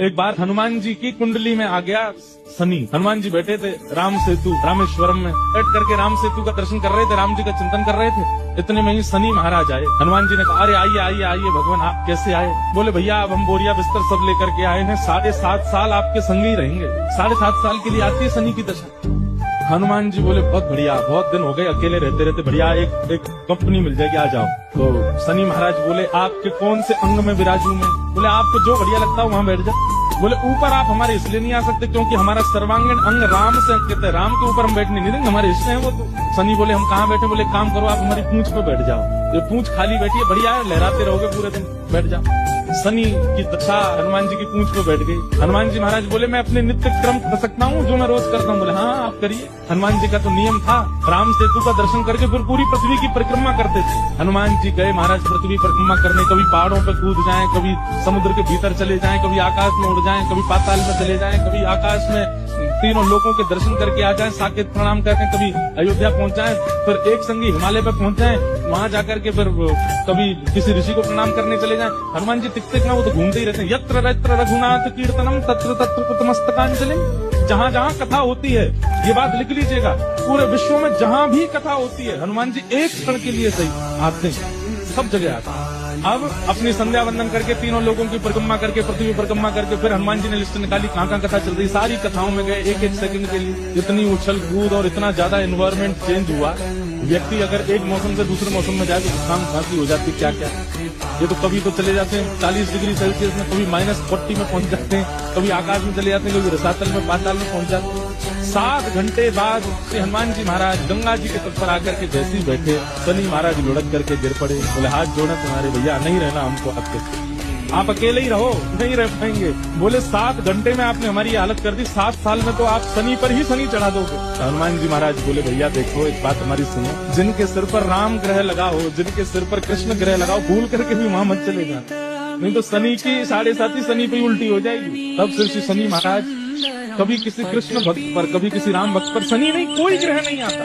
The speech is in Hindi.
एक बार हनुमान जी की कुंडली में आ गया शनि। हनुमान जी बैठे थे राम सेतु रामेश्वरम में, बैठ करके राम सेतु का दर्शन कर रहे थे, राम जी का चिंतन कर रहे थे। इतने में ही शनि महाराज आए। हनुमान जी ने कहा, अरे आइए आइए आइए भगवान, आप कैसे आए? बोले भैया अब हम बोरिया बिस्तर सब लेकर के आए हैं, 7.5 साल आपके संग ही रहेंगे। 7.5 साल के लिए आती है शनि की दशा। हनुमान जी बोले बहुत बढ़िया, बहुत दिन हो गए अकेले रहते रहते, बढ़िया एक कंपनी मिल जाएगी, आ जाओ। तो शनि महाराज बोले आपके कौन से अंग में विराजू मैं? बोले आपको जो बढ़िया लगता है वहाँ बैठ जाओ। बोले ऊपर आप हमारे इसलिए नहीं आ सकते क्योंकि हमारा सर्वांगीण अंग राम से अंकित है, राम के ऊपर हम बैठने नहीं देंगे, हमारे इसलिए है वो। तो शनि बोले हम कहाँ बैठे? बोले काम करो आप हमारी पूंछ पे बैठ जाओ। ये पूंछ खाली बैठी है, बढ़िया है, लहराते रहोगे पूरे दिन, बैठ जाओ। शनि की दशा हनुमान जी की पूंछ पे बैठ गई। हनुमान जी महाराज बोले मैं अपने नित्य क्रम कर सकता हूँ जो मैं रोज करता हूँ? बोले हाँ आप करिए। हनुमान जी का तो नियम था, राम सेतु का दर्शन करके फिर पूरी पृथ्वी की परिक्रमा करते थे। हनुमान जी गए महाराज पृथ्वी परिक्रमा करने, कभी पहाड़ों पे कूद जाएं, कभी समुद्र के भीतर चले जाएं, कभी आकाश में उड़ जाएं, कभी पाताल में चले जाएं, कभी आकाश में तीनों लोगों के दर्शन करके आ जाएं, साकेत प्रणाम करके कभी अयोध्या पहुंच जाएं, फिर एक संगी हिमालय पे पहुंच जाएं, वहां जाकर के फिर कभी किसी ऋषि को प्रणाम करने चले जाएं। हनुमान जी टिकते ना, वो तो घूमते ही रहते हैं। यत्र यत्र रघुनाथ कीर्तनम तत्र तत्र कृतमस्तकांजलि। जहाँ जहाँ कथा होती है, ये बात लिख लीजिएगा, पूरे विश्व में जहाँ भी कथा होती है हनुमान जी एक क्षण के लिए सही आते हैं, सब जगह आते हैं। अब अपनी संध्या वंदन करके तीनों लोगों की परिक्रमा करके पृथ्वी परिक्रमा करके फिर हनुमान जी ने लिस्ट निकाली कहाँ कहाँ कथा चल रही, सारी कथाओं में गए एक सेकंड के लिए। इतनी उछल कूद और इतना ज्यादा एनवायरमेंट चेंज हुआ, व्यक्ति अगर एक मौसम से दूसरे मौसम में जाए तो जुकाम खांसी हो जाती, क्या क्या। ये तो कभी तो चले जाते हैं 40 डिग्री सेल्सियस में, कभी -40 में पहुंच जाते हैं, कभी आकाश में चले जाते हैं, कभी रसातल में पाताल में पहुंच जाते हैं। 7 घंटे बाद श्री हनुमान जी महाराज गंगा जी के तट पर आकर के जैसे ही बैठे, शनि महाराज लुढ़क करके गिर पड़े। बोले हाथ जोड़े तुम्हारे भैया, नहीं रहना हमको आपके, आप अकेले ही रहो, नहीं रह पाएंगे। बोले 7 घंटे में आपने हमारी हालत कर दी, 7 साल में तो आप शनि पर ही शनि चढ़ा दोगे। हनुमान जी महाराज बोले भैया देखो एक बात हमारी सुनो, जिनके सिर पर राम ग्रह लगा हो, जिनके सिर पर कृष्ण ग्रह लगाओ, भूल करके भी वहां मत चले जाना, नहीं तो शनि की 7.5 शनि पे उल्टी हो जाएगी। तब से शनि महाराज कभी किसी कृष्ण भक्त पर, कभी किसी राम भक्त पर, शनि नहीं, कोई ग्रह नहीं आता।